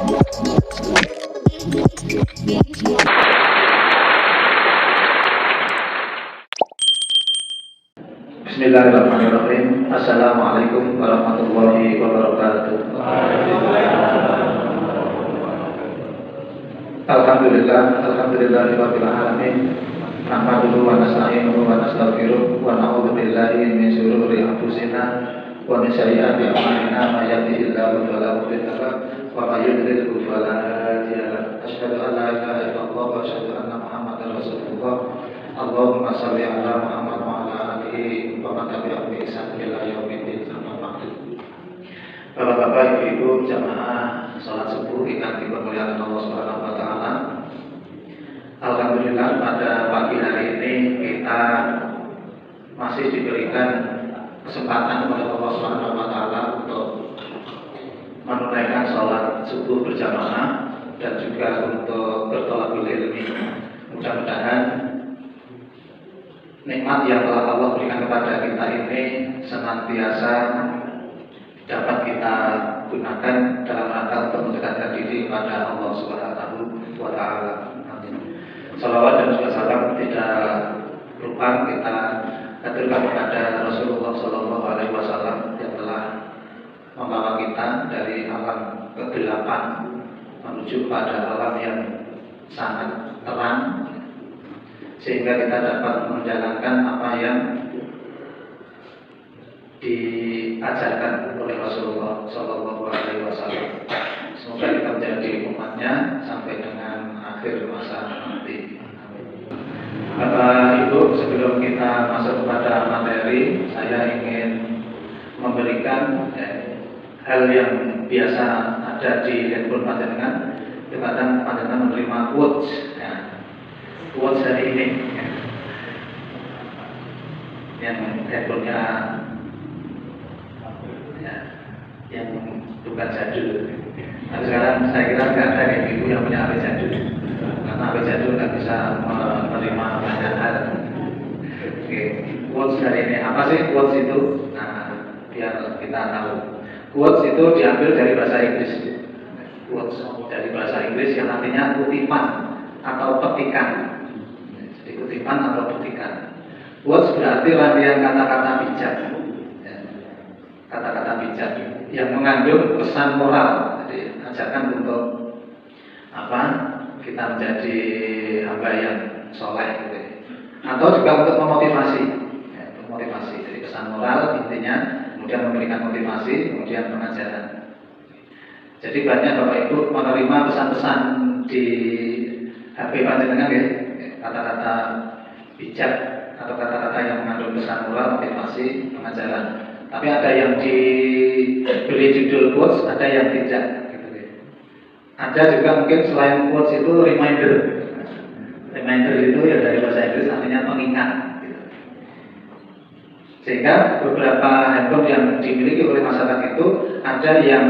Bismillahirrahmanirrahim. Assalamualaikum warahmatullahi wabarakatuh. Alhamdulillahirabbil alamin. Nahmaduhu wa nasta'inuhu wa nastaghfiruh wa na'udzu billahi min shururi anfusina wa min sayyiati a'malina. May yahdihillahu fala mudilla lahu wa may yudlil fala hadiya lahu. Asyhadu an la ilaha illallah wa asyhadu anna Muhammadar Rasulullah. Allahumma shalli ala Muhammad wa ala alihi wa man tabi'ahum bi ihsan ila yaumil amma ba'du. Bapak-bapak, ibu-ibu, jamaah salat subuh yang dimuliakan Allah Subhanahu wa taala. Alhamdulillah, pada pagi hari ini kita masih diberikan kesempatan oleh Allah Subhanahu wa taala untuk menunaikan salat subuh berjamaah dan juga untuk berthalabul ilmi. Mudah-mudahan nikmat yang telah Allah berikan kepada kita ini senantiasa dapat kita gunakan dalam rangka untuk mendekatkan diri kepada Allah Subhanahu wa taala. Salawat dan juga salam tidak lupa kita haturkan kepada Rasulullah Sallallahu Alaihi Wasallam yang telah membawa kita dari alam kegelapan menuju pada alam yang sangat terang, sehingga kita dapat menjalankan apa yang diajarkan oleh Rasulullah Sallallahu Alaihi Wasallam. Semoga kita menjadi umatnya sampai dengan akhir masa nanti. Bapak Ibu, sebelum kita masuk kepada materi, saya ingin memberikan hal yang biasa ada di handphone panjenengan. Kadang panjenengan menerima quotes, quotes hari ini, yang handphonenya yang bukan jadul. Nah, sekarang saya kira nggak ada ibu yang punya HP jadul, karena HP jadul nggak bisa menerima banyak hal. Oke, quotes hari ini apa sih quotes itu? Nah, biar kita tahu. Quotes itu diambil dari bahasa Inggris. Quotes dari bahasa Inggris yang artinya kutipan atau petikan. Jadi kutipan atau petikan. Quotes berarti rangkaian kata-kata bijak. Kata-kata bijak yang mengandung pesan moral. Jadi ajarkan untuk apa? Kita menjadi hamba yang soleh gitu. Atau juga untuk memotivasi, untuk motivasi. Jadi pesan moral intinya, kemudian memberikan motivasi, kemudian pengajaran. Jadi banyak Bapak Ibu menerima pesan-pesan di HP panjenengan ya, kata-kata bijak atau kata-kata yang mengandung pesan moral, motivasi, pengajaran. Tapi ada yang diberi judul quotes, ada yang tidak. Ada juga mungkin selain quotes itu reminder. Reminder itu ya dari bahasa Inggris artinya pengingat. Sehingga beberapa handphone yang dimiliki oleh masyarakat itu ada yang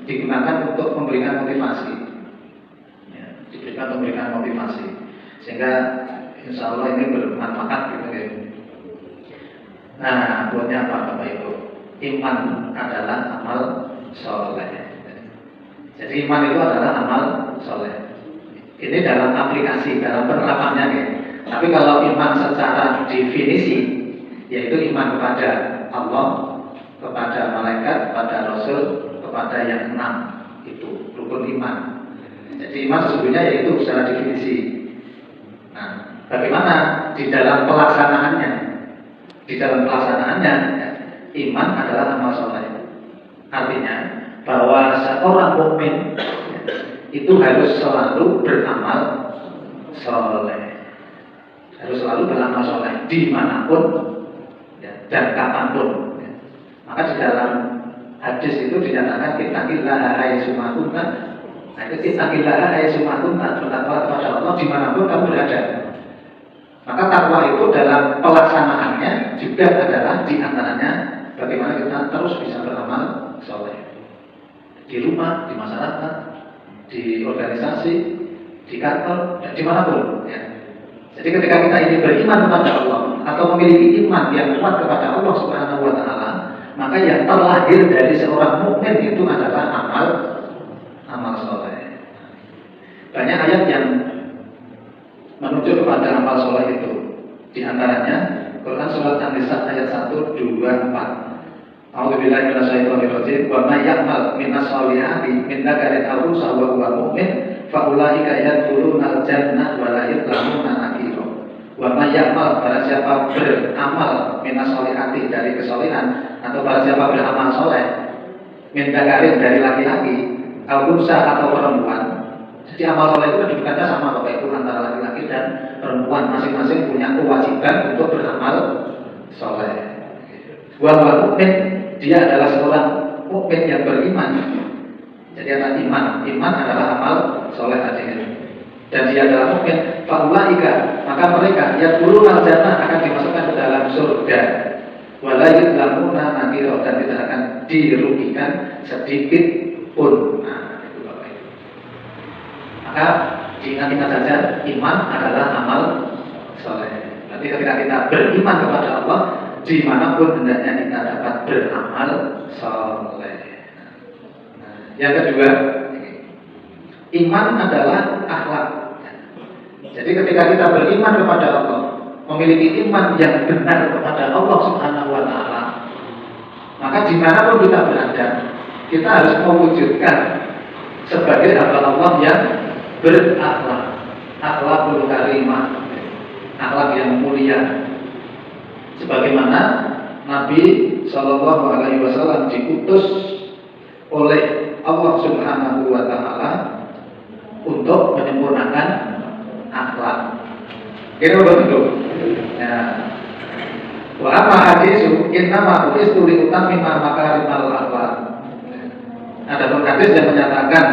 digunakan untuk memberikan motivasi. Diberikan memberikan motivasi. Sehingga insya Allah ini bermanfaat gitu ya. Nah, buatnya apa Bapak Ibu? Iman adalah amal soleh. Jadi iman itu adalah amal soleh. Ini dalam aplikasi, dalam penerapannya ya. Tapi kalau iman secara definisi, yaitu iman kepada Allah, kepada malaikat, kepada Rasul, kepada yang 6 itu rukun iman. Jadi iman sesungguhnya yaitu secara definisi. Nah, bagaimana di dalam pelaksanaannya? Di dalam pelaksanaannya, iman adalah amal soleh. Artinya bahwa seorang mukmin itu harus selalu beramal soleh, harus selalu beramal soleh dimanapun dan kapanpun. Maka di dalam hadis itu dinyatakan ittaqillaha haitsu ma kunta. Nah, itu ittaqillaha haitsu ma kunta, bertakwa kepada Allah dimanapun kamu berada. Maka takwa itu dalam pelaksanaannya juga adalah diantaranya bagaimana kita terus bisa beramal soleh di rumah, di masyarakat, di organisasi, di kantor, dan dimanapun. Ya. Jadi ketika kita ini beriman kepada Allah atau memiliki iman yang kuat kepada Allah Subhanahu Wa Taala, maka yang terlahir dari seorang mukmin itu adalah amal soleh. banyak ayat yang menunjuk kepada amal soleh itu. Di antaranya Quran surat An-Nisa ayat 1, 2, 4. A'udzubillahi minasyaitonir rajim. Wa may ya'mal minas solihati min dzakarin aw unsa wa huwa mu'min fa ulaika yadkhulunal jannah wa la yuzlamuna nakira. Wa may ya'mal, barang siapa beramal minas solihati, dari kesolehan, atau barang siapa beramal soleh min dzakarin, dari laki-laki, aw unsa atau perempuan. Jadi amal soleh itu kedudukannya sama Bapak Ibu antara laki-laki dan perempuan, masing-masing punya kewajiban untuk beramal soleh. Wa mu'min, dia adalah seorang mukmin yang beriman. Jadi ada iman adalah amal soleh tadi. Dan dia adalah mukmin. Faulaika, maka mereka yang turun al-jannah akan dimasukkan ke dalam surga. Wala yuzlamuna nakira, dan tidak akan dirugikan sedikit pun. Nah, itu Bapak Ibu. Maka diingat-ingat saja, iman adalah amal soleh. Nanti ketika kita beriman kepada Allah, dimanapun hendaknya kita dapat beramal soleh. Yang kedua, iman adalah akhlak. Jadi ketika kita beriman kepada Allah, memiliki iman yang benar kepada Allah Subhanahu wa Ta'ala, maka dimanapun kita berada, kita harus mewujudkan sebagai hamba Allah yang berakhlak, akhlakul karimah, akhlak yang mulia. Sebagaimana Nabi Shallallahu Alaihi Wasallam diutus oleh Allah Subhanahu Wa Taala untuk menyempurnakan akhlak. Kita betul. Ya. Wa amma hadisu innama bu'istu li utammima makarimal akhlak. Ada hadis yang menyatakan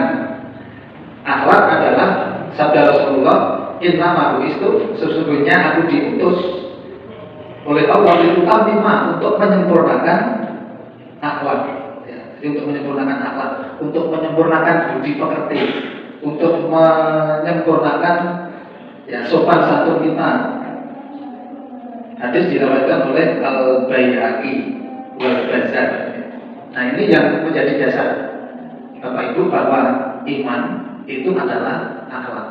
akhlak adalah sabda Rasulullah, innama bu'istu, sesungguhnya aku diutus oleh Allah itu tamimah, untuk menyempurnakan akhlak, ya, untuk menyempurnakan akhlak, untuk menyempurnakan budi pekerti, untuk menyempurnakan ya sopan santun kita. Hadis diriwayatkan oleh Al-Baihaqi wal Bazzar. Nah, ini yang menjadi dasar Bapak Ibu bahwa iman itu adalah akhlak.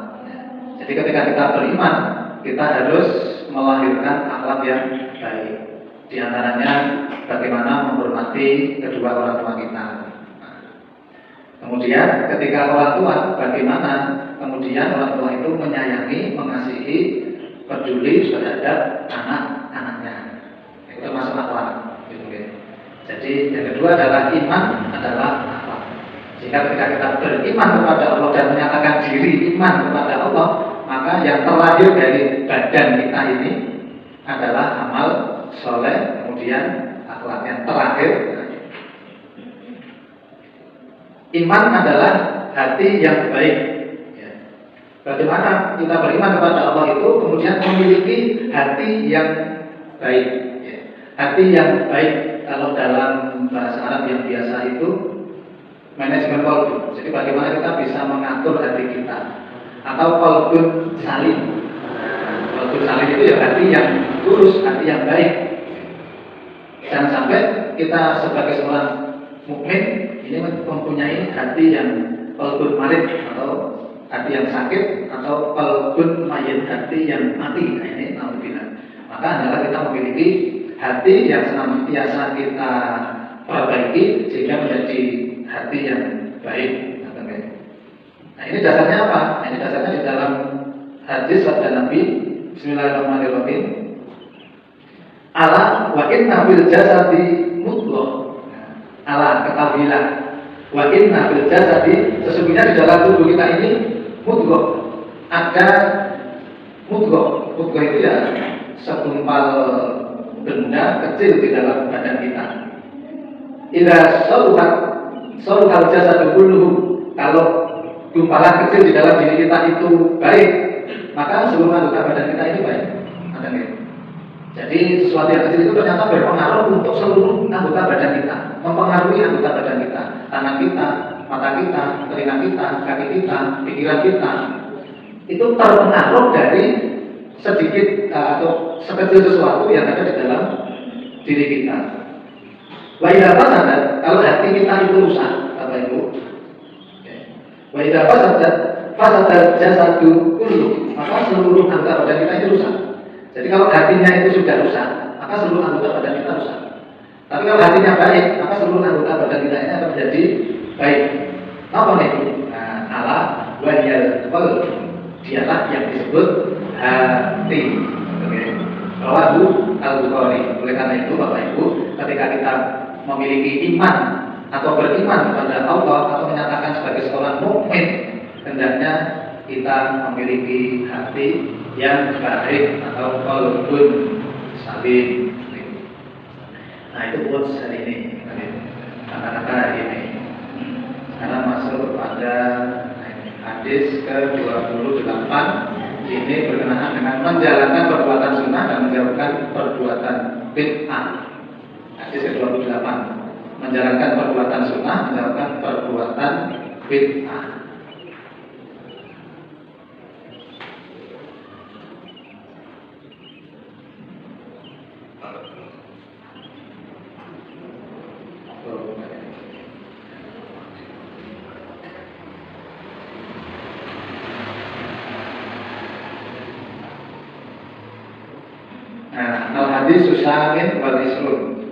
Jadi ketika kita beriman, kita harus melahirkan akhlak yang baik. Di antaranya bagaimana menghormati kedua orang tua kita. Kemudian ketika orang tua, bagaimana kemudian orang tua itu menyayangi, mengasihi, peduli terhadap anak-anaknya. Itu termasuk akhlak. Jadi yang kedua adalah iman adalah akhlak. Jika ketika kita beriman kepada Allah dan menyatakan diri iman kepada Allah, maka yang terlahir dari badan kita ini adalah amal soleh, kemudian akhlak yang terakhir. Iman adalah hati yang baik. Bagaimana kita beriman kepada Allah itu kemudian memiliki hati yang baik. Hati yang baik, kalau dalam bahasa Arab yang biasa itu manajemen qalbi. Jadi bagaimana kita bisa mengatur hati kita, atau qalbun salim. Qalbun salim itu ya hati yang lurus, hati yang baik. Jangan sampai kita sebagai seorang mukmin ini mempunyai hati yang qalbun marid, atau hati yang sakit, atau qalbun mayyit, hati yang mati. Nah, ini alhamdulillah. Maka adalah kita memiliki hati yang senantiasa kita perbaiki sehingga menjadi hati yang baik. Nah, ini dasarnya apa? Nah, ini dasarnya di dalam hadis sabda Nabi, Bismillahirrahmanirrahim. Ala wa inna fil jasadi mudghah. Ala, ketahuilah, wa inna fil jasadi, sesungguhnya di dalam tubuh kita ini mudghah, ada mudghah. Mudghah itu ya segumpal benda kecil di dalam badan kita. Idza saluhat jasadu kulluhu, kalau gumpalan kecil di dalam diri kita itu baik, maka seluruh anggota badan kita ini baik. Jadi sesuatu yang kecil itu ternyata berpengaruh untuk seluruh anggota badan kita, mempengaruhi anggota badan kita, tangan kita, mata kita, telinga kita, kaki kita, pikiran kita. Itu terpengaruh dari sedikit atau sekecil sesuatu yang ada di dalam diri kita. Wa idza fasadat, kalau hati kita itu rusak, Bapak Ibu. Wa idza fasadat Fasada jasadu kullu, maka seluruh anggota badan kita itu rusak. Jadi kalau hatinya itu sudah rusak, maka seluruh anggota badan kita rusak. Tapi kalau hatinya baik, maka seluruh anggota badan kita ini akan menjadi baik. Apa nih? Nah, Allah wajal qalb, dialah yang disebut hati. Oke. Rawahu Al-Bukhari. Oleh karena itu, Bapak Ibu, ketika kita memiliki iman atau beriman kepada Allah atau menyatakan sebagai seorang mukmin, hendaknya kita memiliki hati yang baik atau qalbun salim. Nah, itu buat hari ini. Kata-kata ini. Sekarang masuk pada hadis ke-28. Ini berkenaan dengan menjalankan perbuatan sunnah dan menjauhkan perbuatan bid'ah. Hadis ke-28. Menjalankan perbuatan sunnah, menjauhkan perbuatan bid'ah. Nah, al-hadis susamin wal isrun.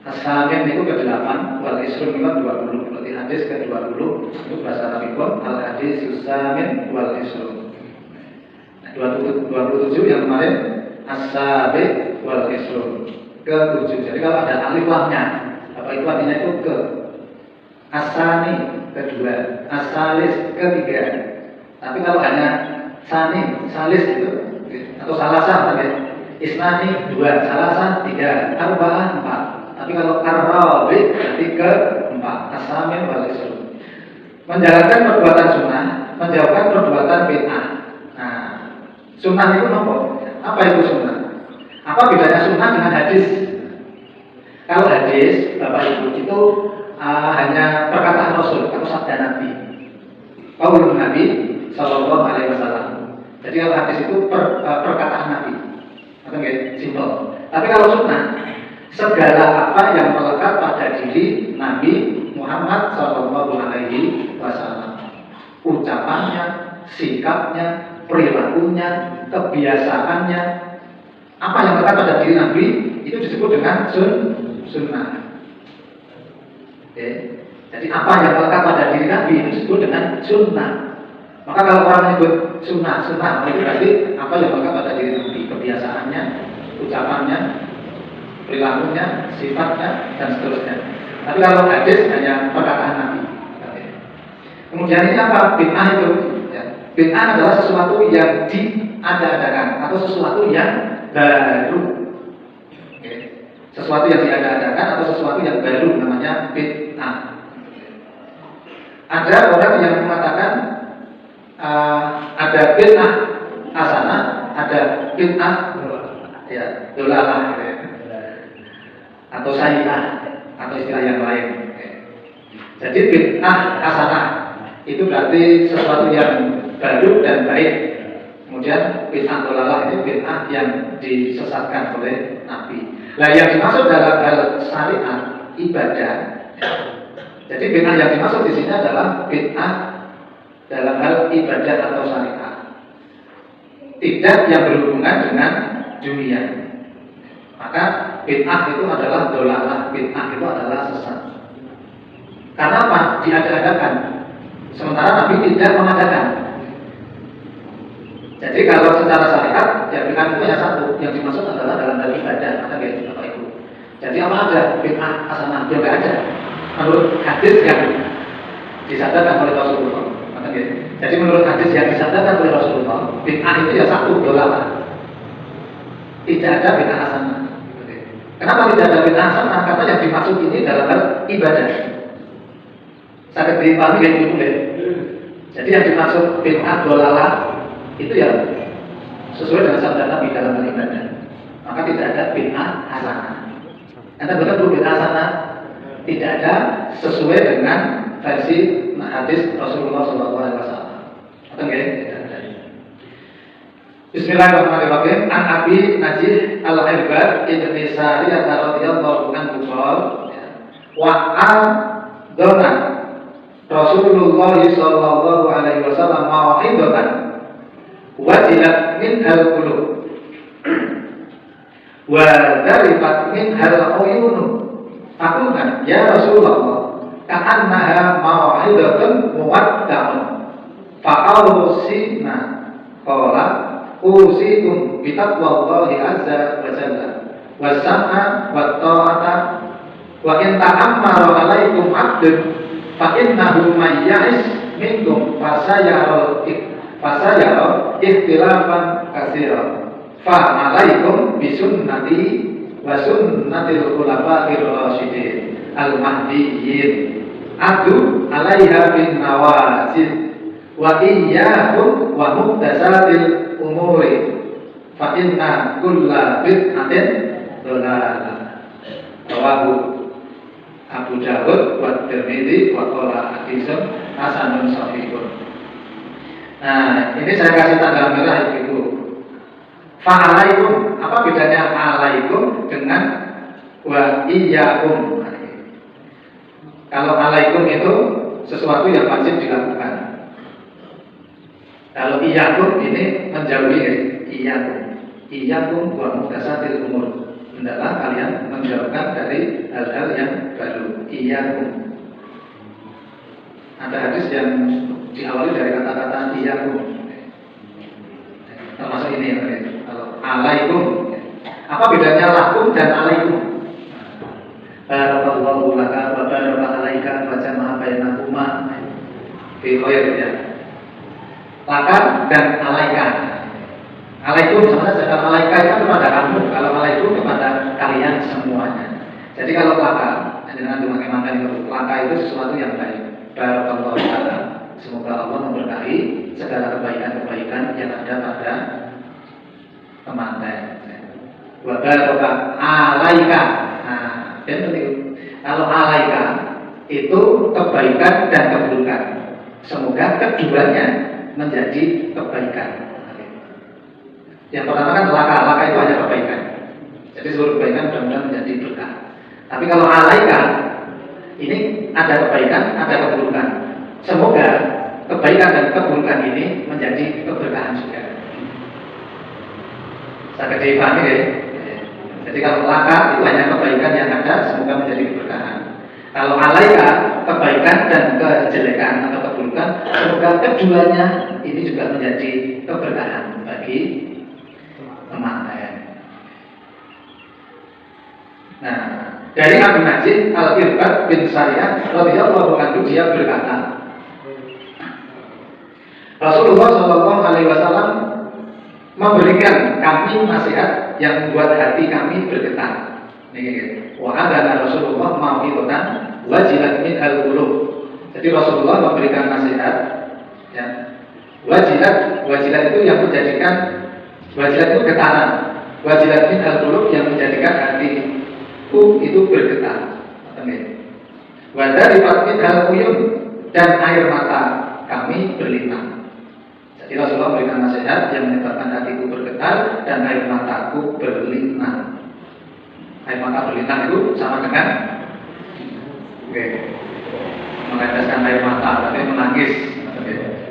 As-samin itu ke-8, wal isrun itu 20. Berarti hadis ke-20 itu bahasa Arab al-hadis susamin wal isrun. Nah, 27 yang kemarin as-sabi wal isrun ke-7. Jadi kalau ada alif lamnya, apa itu artinya itu ke. As-sani kedua, as-salis ketiga. Tapi kalau hanya sani, salis itu atau salasa tadi. Isnani 2, salasa 3, arba'ah 4. Tapi kalau ar-rabi berarti ke-4. As-samin wal isrun. Menjalankan perbuatan sunnah, menjauhkan perbuatan bid'ah. Nah, sunnah itu apa? Apa itu sunnah? Apa bedanya sunnah dengan hadis? Kalau hadis, Bapak Ibu itu hanya perkataan Rasul atau sabda Nabi. Qaulun Nabi sallallahu alaihi wasallam. Jadi kalau hadis itu perkataan Nabi. Atau enggak simpel. Tapi kalau sunnah, segala apa yang melekat pada diri Nabi Muhammad sallallahu alaihi wasallam. Ucapannya, sikapnya, perilakunya, kebiasaannya, apa yang melekat pada diri Nabi itu disebut dengan sunnah. Oke. Jadi apa yang melekat pada diri Nabi itu disebut dengan sunnah. Maka kalau orang menyebut sunnah itu berarti apa yang melekat pada diri Nabi, kebiasaannya, ucapannya, perilakunya, sifatnya, dan seterusnya. Tapi kalau hadis hanya perkataan Nabi. Kemudian ini apa? Bid'ah itu. Ya. Bid'ah adalah sesuatu yang diada-adakan atau sesuatu yang baru. Oke. Sesuatu yang diada-adakan atau sesuatu yang baru namanya bid'ah. Ada orang yang mengatakan ada bid'ah hasanah, ada bid'ah ya dolalah gitu ya. Atau sayyah atau istilah yang lain. Jadi bid'ah hasanah itu berarti sesuatu yang baru dan baik. Kemudian bid'ah dolalah itu bid'ah yang disesatkan oleh Nabi. Nah, yang dimaksud dalam hal syariat ibadah. Jadi bid'ah yang dimaksud di sini adalah bid'ah dalam hal ibadah atau syariat. Tidak yang berhubungan dengan dunia. Maka bid'ah itu adalah dolalah, bid'ah itu adalah sesat. Karena apa? Diada-adakan. Sementara Nabi tidak mengadakan. Jadi kalau secara syariat, ya bid'ah itu yang satu. Yang dimaksud adalah dalam hal ibadah. Kata Bapak Ibu. Jadi apa ada bid'ah hasanah? Ya tidak ada. Menurut hadis yang disabdakan oleh Rasulullah. Jadi menurut hadis yang disabdakan oleh Rasulullah, bid'ah itu ya satu, dolalah. Tidak ada bid'ah hasanah. Kenapa tidak ada bid'ah hasanah? Karena yang dimaksud ini dalam hal ibadah. Sakit dipahami yang itu boleh. Jadi yang dimaksud bid'ah dolalah itu ya sesuai dengan sabda Nabi dalam hal ibadah. Maka tidak ada bid'ah hasanah. Anda betul bid'ah hasanah tidak ada sesuai dengan versi hadis Rasulullah SAW. Atau enggak? Tidak ada. Bismillahirrahmanirrahim. An Abi Najih Al-Irbad Ibn Sariyah radhiyallahu anhu qala wa al dona Rasulullah sallallahu alaihi wasallam mau'izatan wajilat minhal qulub wa darifat minhal uyun. Faqulna ya Rasulullah ka'annaha mau'izatun muwadda'un fa'awsina. Qala usikum bi taqwallahi azza wa jalla was-sam'a wat-ta'ata wa in ta'ammara 'alaikum 'abdun fa innahu may ya'is minkum fasayara ikhtilafan katsiran fa 'alaikum bi sunnati wa sunnatil khulafa'ir rasyidin al-mahdiyyin adu 'alaiha bin nawajid wa iyyakum wa muhdatsatil umuri fa inna kulla bid'atin dhalalah. Rawahu Abu Dawud wa Tirmidzi wa qala haditsun hasanun sahihun. Nah, ini saya kasih tanda merah itu. Fa'alaikum, apa bedanya alaikum dengan wa iyyakum? Kalau alaikum itu sesuatu yang wajib dilakukan. Kalau iyyakum ini menjauhi iyyakum wa muhdatsatil umur. Hendaklah kalian menjauhkan dari hal-hal yang baru. Iyyakum. Ada hadis yang diawali dari kata-kata iyyakum. Termasuk ini ya. Kalau alaikum, apa bedanya lakum dan alaikum? Barakallahu laka wa baraka alaika wa jama'a bainakuma fi khair ya. Laka dan alaika. Alaikum sama saja. Kalau alaika itu kepada kamu, kalau alaikum kepada kalian semuanya. Jadi kalau laka, jangan dimakai-makai itu. Laka itu sesuatu yang baik. Barakallahu ta'ala. Semoga Allah memberkahi segala kebaikan-kebaikan yang ada pada teman-teman. Wa baraka alaika. Nah, kalau alaika itu kebaikan dan keburukan. Semoga keduanya menjadi kebaikan. Yang pertama kan laka itu hanya kebaikan. Jadi seluruh kebaikan mudah-mudahan menjadi berkah. Tapi kalau alaika ini ada kebaikan, ada keburukan. Semoga kebaikan dan keburukan ini menjadi keberkahan juga. Saya dipahami ya. Jadi kalau laka itu hanya kebaikan yang ada, semoga menjadi keberkahan. Kalau alaika kebaikan dan kejelekan atau keburukan, semoga keduanya ini juga menjadi keberkahan bagi teman-teman. Nah, dari Abu Najib Al-Irbad bin Sariyah radhiyallahu anhu dia berkata, Rasulullah Shallallahu Alaihi Wasallam memberikan kami nasihat yang membuat hati kami bergetar. Wa adana Rasulullah mau'izatan wajilat minhal qulub. Jadi Rasulullah memberikan nasihat ya. Wajilat itu yang menjadikan wajilat itu getaran. Wajilat minhal qulub yang menjadikan hatiku itu bergetar. Wa darifat minhal uyun dan air mata kami berlinang. Jadi Rasulullah memberikan nasihat yang menyebabkan hatiku bergetar dan air mataku berlinang. Air mata berlinang itu sama dengan meneteskan air mata, tapi menangis.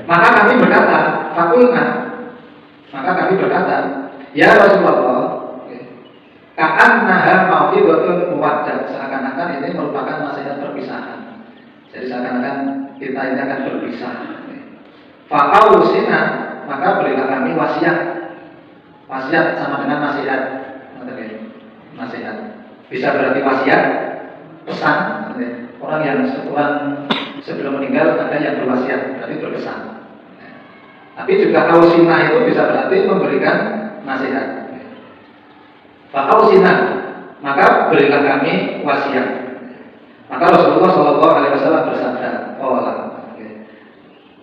Maka kami berkata, fakulna. Maka kami berkata, ya Rasulullah, ka'annaha mau'izatun muwaddah. Seakan-akan ini merupakan nasihat perpisahan. Jadi seakan-akan kita ini akan berpisah. Fa'ausina, maka berilah kami wasiat. Wasiat sama dengan nasihat. Nasihat bisa berarti wasiat, pesan. Orang yang sebelum meninggal ada yang berwasiat, berarti berpesan. Tapi juga ausina itu bisa berarti memberikan nasihat. Fa'ausina, maka berilah kami wasiat. Maka Rasulullah Shallallahu Alaihi Wasallam bersabda,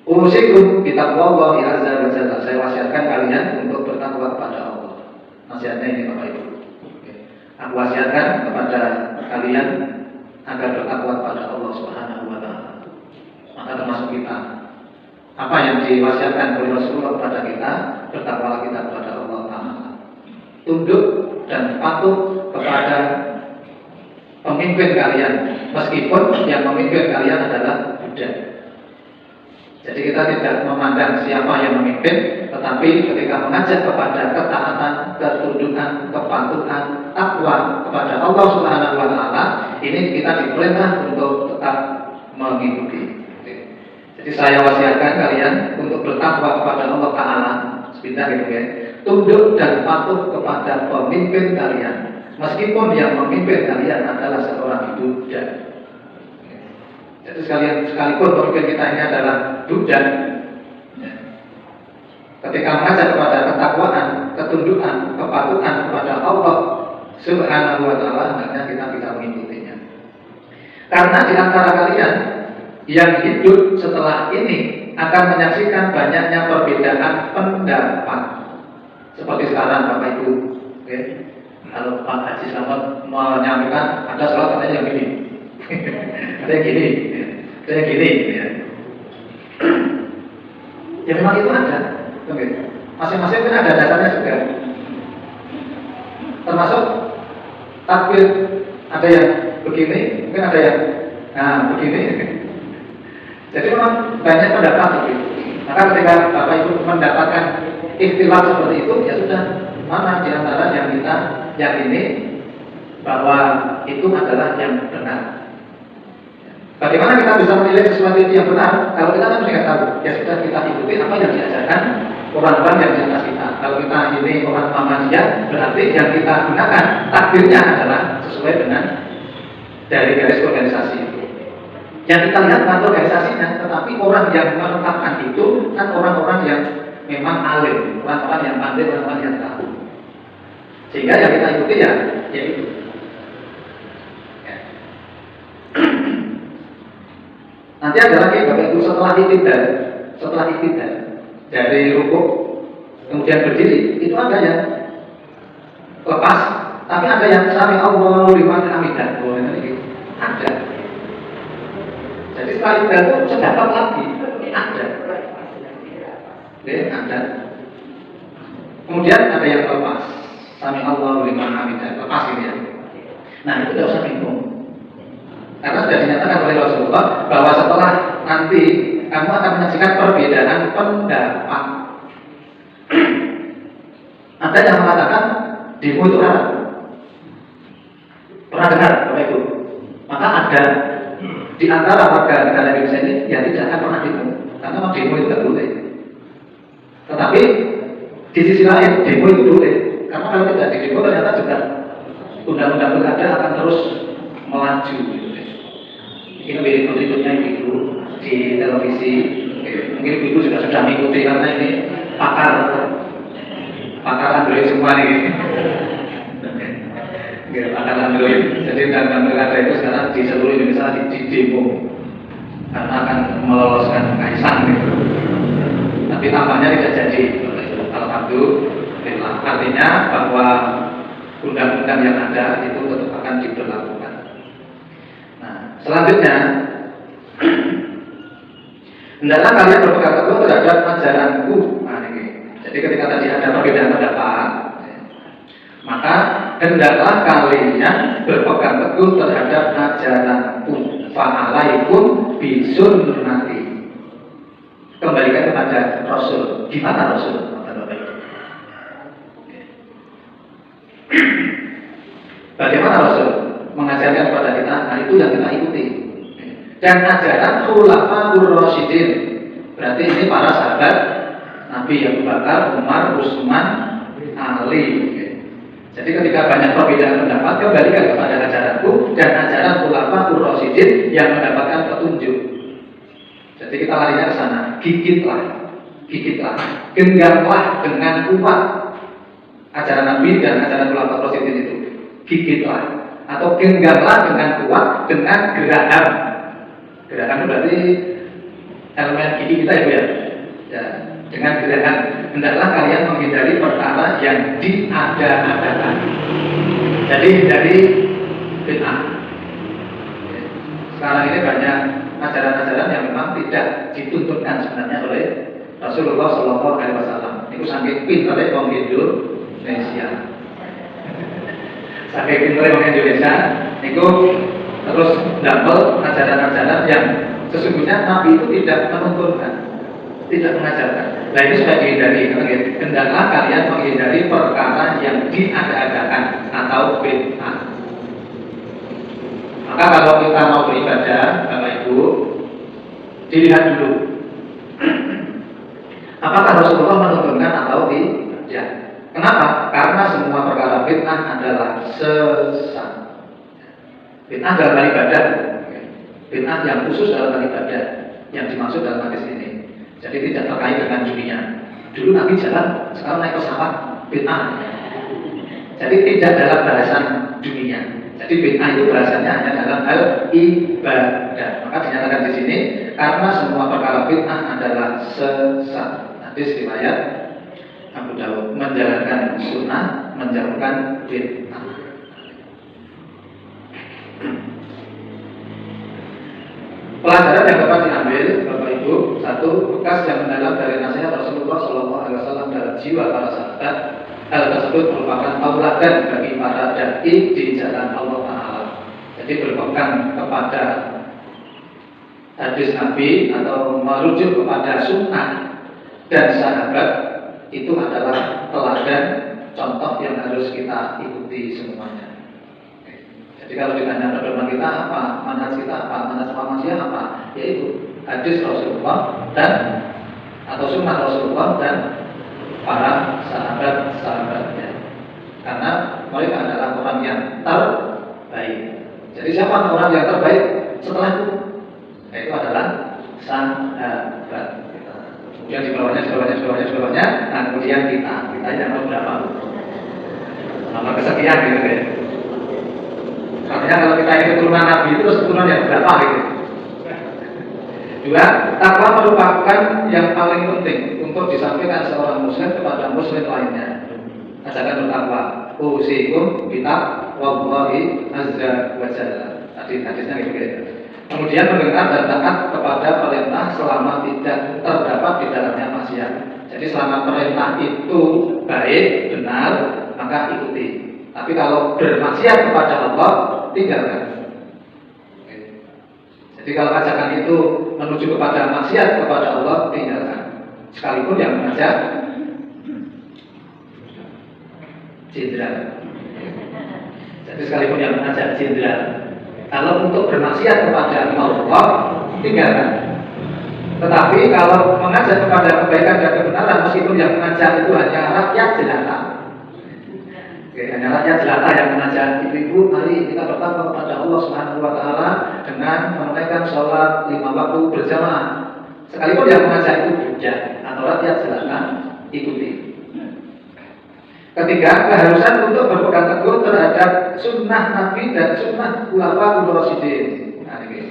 usikum bitaqwallahi azza wa jalla. Saya wasiatkan kalian untuk bertakwa kepada Allah. Nasihatnya ini Bapak Ibu. Aku wasiatkan kepada kalian agar bertakwa kepada Allah Subhanahu wa taala. Maka termasuk kita. Apa yang diwasiatkan oleh Rasulullah kepada kita, bertakwalah kita kepada Allah Taala. Tunduk dan patuh kepada pemimpin kalian, meskipun yang memimpin kalian adalah budak. Jadi kita tidak memandang siapa yang memimpin, tetapi ketika mengajak kepada ketaatan, ketundukan, kepatuhan, takwa kepada Allah Subhanahu wa taala, ini kita diperintah untuk tetap mengikuti. Jadi saya wasiatkan kalian untuk bertakwa kepada Allah taala, sebentar gitu ya. Tunduk dan patuh kepada pemimpin kalian, meskipun yang memimpin kalian adalah seorang budak. Jadi sekalipun pemimpin kita ini adalah budak, ketika mengajak kepada ketakwaan, ketundukan, kepatuhan kepada Allah Subhanahu wa taala, hendaknya kita bisa mengikutinya. Karena di antara kalian yang hidup setelah ini akan menyaksikan banyaknya perbedaan pendapat. Seperti sekarang Bapak Ibu, oke? Kalau Pak Haji Slamet menyampaikan ada salah katanya yang gini, ada yang gini, ada yang gini, ya. Ya memang itu ada, oke? Masing-masing kan ada dasarnya juga. Termasuk takbir, ada yang begini, mungkin ada yang begini. Jadi memang banyak pendapat itu. Maka ketika Bapak Ibu mendapatkan ikhtilaf seperti itu, ya sudah, mana di antara yang kita yakini bahwa itu adalah yang benar. Bagaimana kita bisa menilai sesuatu itu yang benar? Kalau kita kan tidak tahu, ya sudah kita ikuti apa yang diajarkan orang-orang yang di atas kita. Kalau kita ini orang Muhammadiyah, berarti yang kita gunakan takdirnya adalah sesuai dengan dari garis organisasi itu. Yang kita lihat bukan organisasinya, tetapi orang yang menetapkan itu kan orang-orang yang memang alim, orang-orang yang pandai, orang-orang yang tahu. Sehingga yang kita ikuti ya itu. Ya. Nanti ada lagi Bapak Ibu setelah iktidal dari rukuk kemudian berdiri, itu ada yang lepas, tapi ada yang sami Allahu liman hamidah. Ada. Jadi setelah itu sedapat lagi ada. Oke, ada. Kemudian ada yang lepas, sami Allahu liman hamidah, lepas ini ya. Nah itu tidak usah bingung, karena sudah dinyatakan oleh Rasulullah bahwa setelah nanti kamu akan menyaksikan perbedaan pendapat. Ada yang mengatakan demo itu haram. Pernah dengar Bapak Ibu? Maka ada di antara warga negara Indonesia ini yang tidak akan pernah demo, karena memang demo itu tidak boleh. Tetapi di sisi lain demo itu boleh, karena kalau tidak di demo ternyata juga undang-undang pilkada akan terus melaju. Ini berikut-berikutnya Ibu di televisi, mungkin Ibu juga sudah mengikuti karena ini pakar Android semua nih. Pakar Android. Jadi undang-undang pilkada itu sekarang di seluruh Indonesia di demo karena akan meloloskan Kaisang gitu. Tapi tampaknya tidak jadi. Alhamdulillah. Artinya bahwa undang-undang yang ada itu tetap akan diberlakukan. Nah, selanjutnya hendaklah kalian berpegang teguh terhadap ajaranku. Nah, ini. Jadi ketika tadi ada perbedaan pendapat, maka hendaklah kalian berpegang teguh terhadap ajaranku. Fa'alaikum bisunnati. Kembalikan kepada Rasul. Gimana Rasul? Bagaimana Rasul mengajarkan kepada kita? Nah itu yang kita ikuti. Dan ajaran khulafaur rasyidin, berarti ini para sahabat Nabi Abu Bakar, Umar, Utsman, Ali. Jadi ketika banyak perbedaan pendapat, kembalikan kepada ajaranku dan ajaran khulafaur rasyidin yang mendapatkan petunjuk. Jadi kita larinya ke sana, gigitlah, genggamlah dengan kuat ajaran Nabi dan ajaran khulafaur rasyidin itu. Gigitlah atau genggamlah dengan kuat dengan gerakan. Gerakan itu berarti elemen gigi kita ya, ya. Dengan gerakan hendaklah kalian menghindari perkara yang diada-adakan. Jadi hindari bid'ah. Sekarang ini banyak ajaran-ajaran yang memang tidak dituntunkan sebenarnya oleh Rasulullah SAW. Itu saking pintarnya orang Indonesia. Saking pintarnya orang Indonesia, itu terus double ajaran-ajaran yang sesungguhnya Nabi itu tidak menuntunkan. tidak mengajarkan. Nah ini supaya dihindari, hendaklah kalian menghindari perkara yang diada-adakan atau bid'ah. Maka kalau kita mau beribadah, Bapak Ibu, dilihat dulu apakah Rasulullah menuntunkan atau tidak. Kenapa? Karena semua perkara bid'ah adalah sesat. Bid'ah dalam hal ibadah, bid'ah yang khusus dalam hal ibadah yang dimaksud dalam hadis ini. Jadi tidak terkait dengan dunia. Dulu Nabi jalan, sekarang naik pesawat, bid'ah. Jadi tidak dalam bahasan dunia. Jadi bid'ah itu bahasanya hanya dalam hal ibadah. Maka dinyatakan di sini karena semua perkara bid'ah adalah sesat. Hadis riwayat Abu Dawud, menjalankan sunnah, menjauhkan bid'ah. Pelajaran yang dapat diambil, Bapak Ibu, satu, bekas yang mendalam dari nasihat Rasulullah SAW dalam jiwa para sahabat. Hal tersebut merupakan tauladan bagi para dai di jalan Allah Taala. Jadi berpegang kepada hadis Nabi atau merujuk kepada sunnah dan sahabat itu adalah teladan contoh yang harus kita ikuti semuanya. Jadi kalau ditanya pedoman kita apa, manhaj kita apa, manhaj Muhammadiyah apa, yaitu hadis Rasulullah dan atau sunnah Rasulullah dan para sahabat-sahabatnya. Karena mereka adalah orang yang terbaik. Jadi siapa orang yang terbaik setelah itu? Itu adalah sahabat. Kemudian di bawahnya, nah kemudian kita yang nomor berapa? Nomor kesekian gitu ya. Makanya kalau kita ini keturunan Nabi itu terus keturunan yang berapa gitu. Dua, takwa merupakan yang paling penting untuk disampaikan seorang muslim kepada muslim lainnya. Ajakan bertakwa, usikum bitaqwallahi azza wa jalla. Tadi hadisnya gitu. Kemudian mendengar dan taat kepada perintah selama tidak terdapat di dalamnya maksiat. Jadi selama perintah itu baik, benar, maka ikuti. Tapi kalau bermaksiat kepada Allah, tinggalkan. Jadi kalau ajakan itu menuju kepada maksiat kepada Allah, tinggalkan. Sekalipun yang mengajak jenderal. Jadi sekalipun yang mengajak jenderal. Kalau untuk bermaksiat kepada Allah, tinggalkan. Tetapi kalau mengajak kepada kebaikan dan kebenaran, meskipun yang mengajak itu hanya rakyat jelata, hanya rakyat jelata yang mengajak ibu-ibu, mari kita bertakwa kepada Allah Subhanahu wa Ta'ala dengan menunaikan sholat 5 waktu berjamaah. Sekalipun yang mengajak itu budak atau rakyat jelata, ikuti. Ketiga, keharusan untuk berpegang teguh terhadap sunnah Nabi dan sunnah Khulafaur Rasyidin. Nah, ini.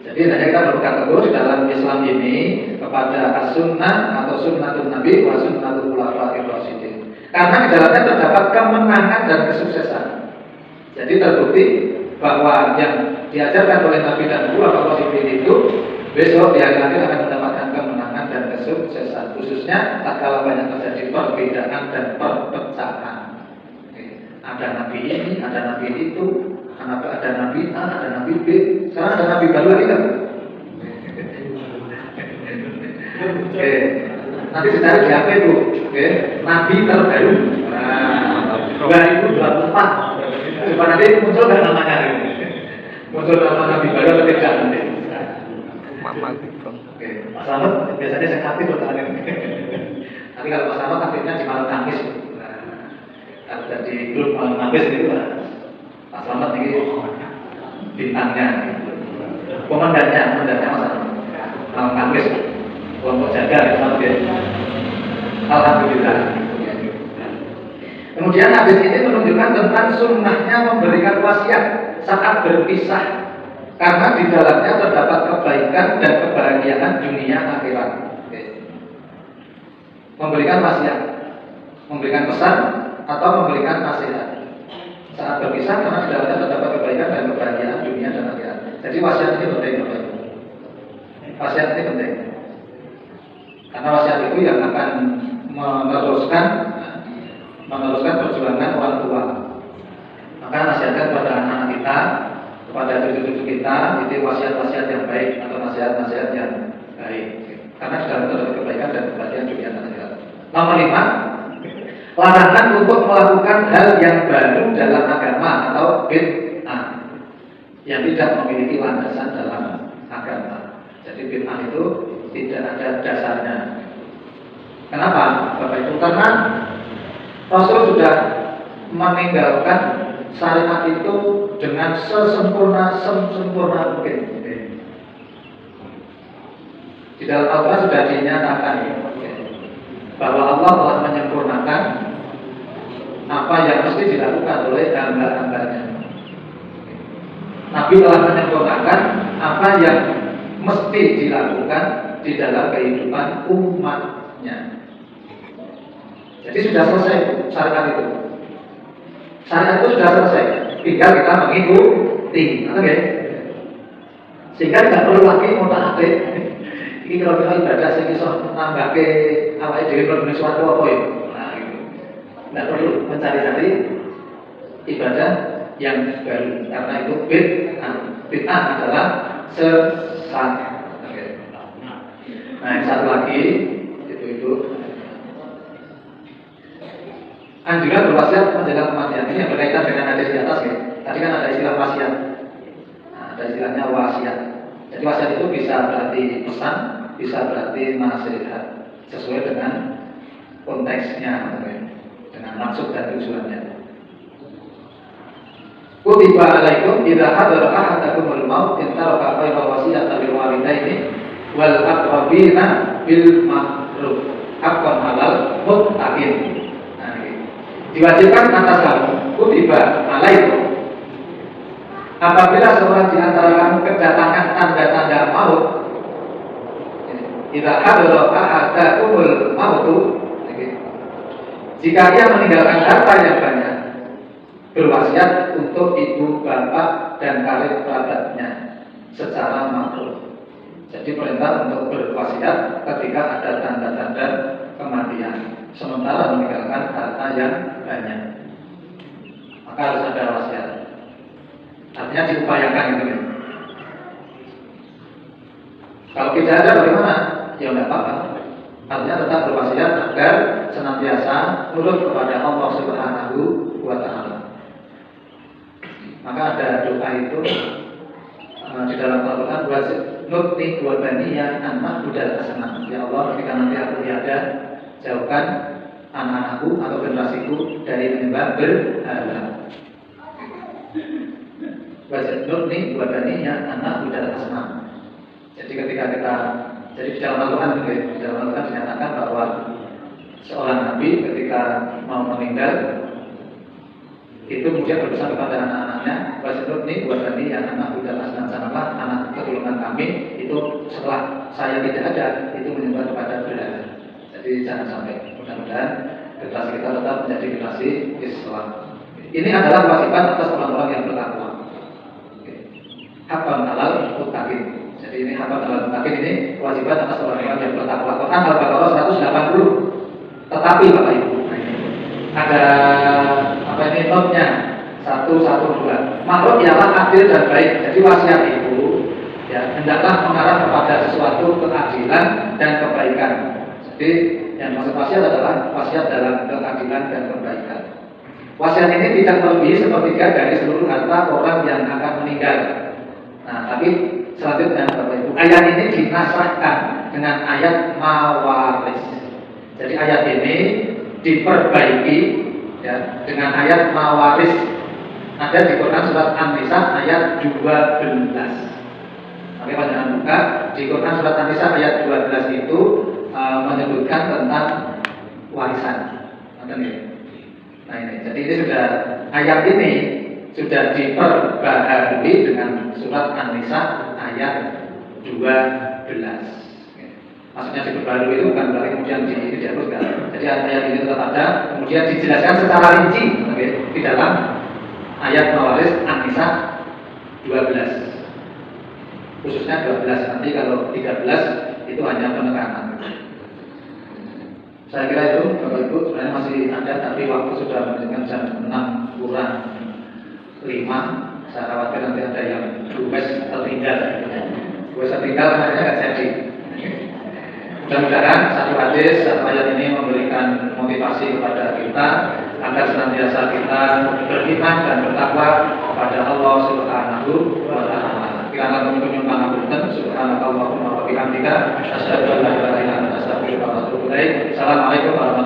Jadi kita berpegang teguh di dalam Islam ini kepada as-sunnah atau sunnatul Nabi wa sunnatul Khulafaur Rasyidin. Karena di dalamnya terdapat kemenangan dan kesuksesan. Jadi terbukti bahwa yang diajarkan oleh Nabi dan Khulafaur Rasyidin itu besok di hari nanti akan mendapatkan kemenangan dan kesuksesan, khususnya tatkala banyak terjadi perbedaan dan perpecahan. Ada nabi ini, ada nabi itu, ada nabi A, ada nabi B, sekarang ada nabi baru lagi kan? Nanti dicari di HP itu, nabi terbaru. Nah, 2024. Coba nanti muncul nggak namanya? Muncul nama nabi baru atau tidak nanti? Mas Slamet biasanya saya aktif bertahan. Tapi kalau Mas Slamet aktifnya di malam Kamis. Kalau di grup malam Kamis itu Mas Slamet ini bintangnya, komandannya Mas Slamet. Malam Kamis kelompok jaga ya. Alhamdulillah. Kemudian hadis ini menunjukkan tentang sunnahnya memberikan wasiat saat berpisah. Karena di dalamnya terdapat kebaikan dan kebahagiaan dunia akhirat. Memberikan wasiat, memberikan pesan atau memberikan nasihat saat berpisah, karena di dalamnya terdapat kebaikan dan kebahagiaan dunia dan akhirat. Jadi wasiat ini penting, wasiat ini penting. Karena wasiat itu yang akan meneruskan perjuangan orang tua. Maka nasihatkan kepada anak-anak kita, kepada cucu-cucu kita, itu wasiat-wasiat yang baik atau nasihat-nasihat yang baik. karena sudah terdapat kebaikan dan kebahagiaan dunia dan akhirat. Nomor 5, larangan untuk melakukan hal yang baru dalam agama atau bid'ah yang tidak memiliki landasan dalam agama. Jadi bid'ah itu tidak ada dasarnya. Kenapa, Bapak Ibu? Karena Rasul sudah meninggalkan syariat itu dengan sempurna mungkin. Di dalam Al-Quran sudah dinyatakan bahwa Allah telah menyempurnakan apa yang mesti dilakukan oleh hamba-hambanya. Nabi telah menyempurnakan apa yang mesti dilakukan di dalam kehidupan umatnya. Jadi sudah selesai syariat itu. Syariat itu sudah selesai. Tinggal kita mengikuti, oke? Sehingga tidak perlu lagi mutaati. Ini kalau kita ibadah sing iso nambahke awake dhewe mlebu suatu apa ya. Nah, itu. Tidak perlu mencari-cari ibadah yang baru karena itu bid'ah adalah sesat. Oke. Nah, yang satu lagi itu anjuran berwasiat menjaga kematian. Ini yang berkaitan dengan hadis di atas ya. Tadi kan ada istilah wasiat. Nah, ada istilahnya wasiat. Jadi wasiat itu bisa berarti pesan, bisa berarti nasihat sesuai dengan konteksnya, dengan maksud dan tujuannya. Kutiba alaikum idza hadara ahadakumul maut in taraka khairal wasiyata lil walidaini wal aqrabina bil ma'ruf haqqan 'alal muttaqin. Nah, ini diwajibkan atas kamu, kutiba alaikum, apabila seorang di antara kamu kedatangan tanda-tanda maut, idza hadara ahadakumul maut, jika dia meninggalkan harta yang banyak, berwasiat untuk ibu, bapak, dan karib kerabatnya secara makruh. Jadi perintah untuk berwasiat ketika ada tanda-tanda kematian, sementara meninggalkan harta yang banyak, maka harus ada wasiat. Artinya diupayakan itu ya. Kalau tidak ada bagaimana? Ya tidak apa-apa. Artinya tetap berwasiat agar senantiasa nurut kepada Allah Subhanahu wa Ta'ala. Maka ada doa itu di dalam Al-Quran, nutni wa baniya anak budal asnam. Ya Allah, ketika nanti aku tiada, jauhkan anak-anakku atau generasiku dari menyembah berhala. Nutni wa baniya anak budal asnam. Jadi ketika kita, jadi di dalam Al-Quran dinyatakan bahwa seorang nabi ketika mau meninggal itu kemudian berpesan kepada anak-anaknya, wasidni buat tadi yang anak udah asnan sanalah, anak keturunan kami itu setelah saya tidak ada itu menyembah kepada berhala. Jadi jangan sampai, mudah-mudahan generasi kita tetap menjadi generasi Islam. Ini adalah kewajiban atas orang-orang yang bertakwa. Haqqan 'alal muttaqin. Jadi ini haqqan 'alal muttaqin, ini kewajiban atas orang-orang yang bertakwa. Quran Al-Baqarah 180. Tetapi Bapak Ibu, ada apa ini notnya 112. Makhluk ialah adil dan baik. Jadi wasiat itu ya hendaklah mengarah kepada sesuatu keadilan dan kebaikan. Jadi yang maksud wasiat adalah wasiat dalam keadilan dan kebaikan. Wasiat ini tidak melebihi sepertiga dari seluruh harta orang yang akan meninggal. Nah, tapi selanjutnya Bapak Ibu, ayat ini dinasahkan dengan ayat mawaris. Jadi ayat ini diperbaiki ya, dengan ayat mawaris. Ada di Quran surat An-Nisa ayat 12. Oke, panjenengan buka di Quran surat An-Nisa ayat 12 itu menyebutkan tentang warisan. Nah ini, jadi ini sudah ayat ini sudah diperbaharui dengan surat An-Nisa ayat 12. Maksudnya diperbarui itu bukan berarti kemudian dihapuskan. Jadi ayat ini tetap ada, kemudian dijelaskan secara rinci di dalam ayat mawaris An-Nisa 12. Khususnya 12, nanti kalau 13 itu hanya penekanan. Saya kira itu Bapak Ibu sebenarnya masih ada, tapi waktu sudah menunjukkan jam 6 kurang 5. Saya khawatir nanti ada yang tertinggal. Tertinggal makanya nggak jadi. Mudah-mudahan satu hadis, satu ayat ini memberikan motivasi kepada kita agar senantiasa kita beriman dan bertakwa kepada Allah Subhanahu wa Ta'ala. Kirana kunjung pangapunten subhanakallahumma wa bihamdika asyhadu an la ilaha illa anta astaghfiruka wa atubu ilaik. Assalamualaikum warahmatullahi wabarakatuh.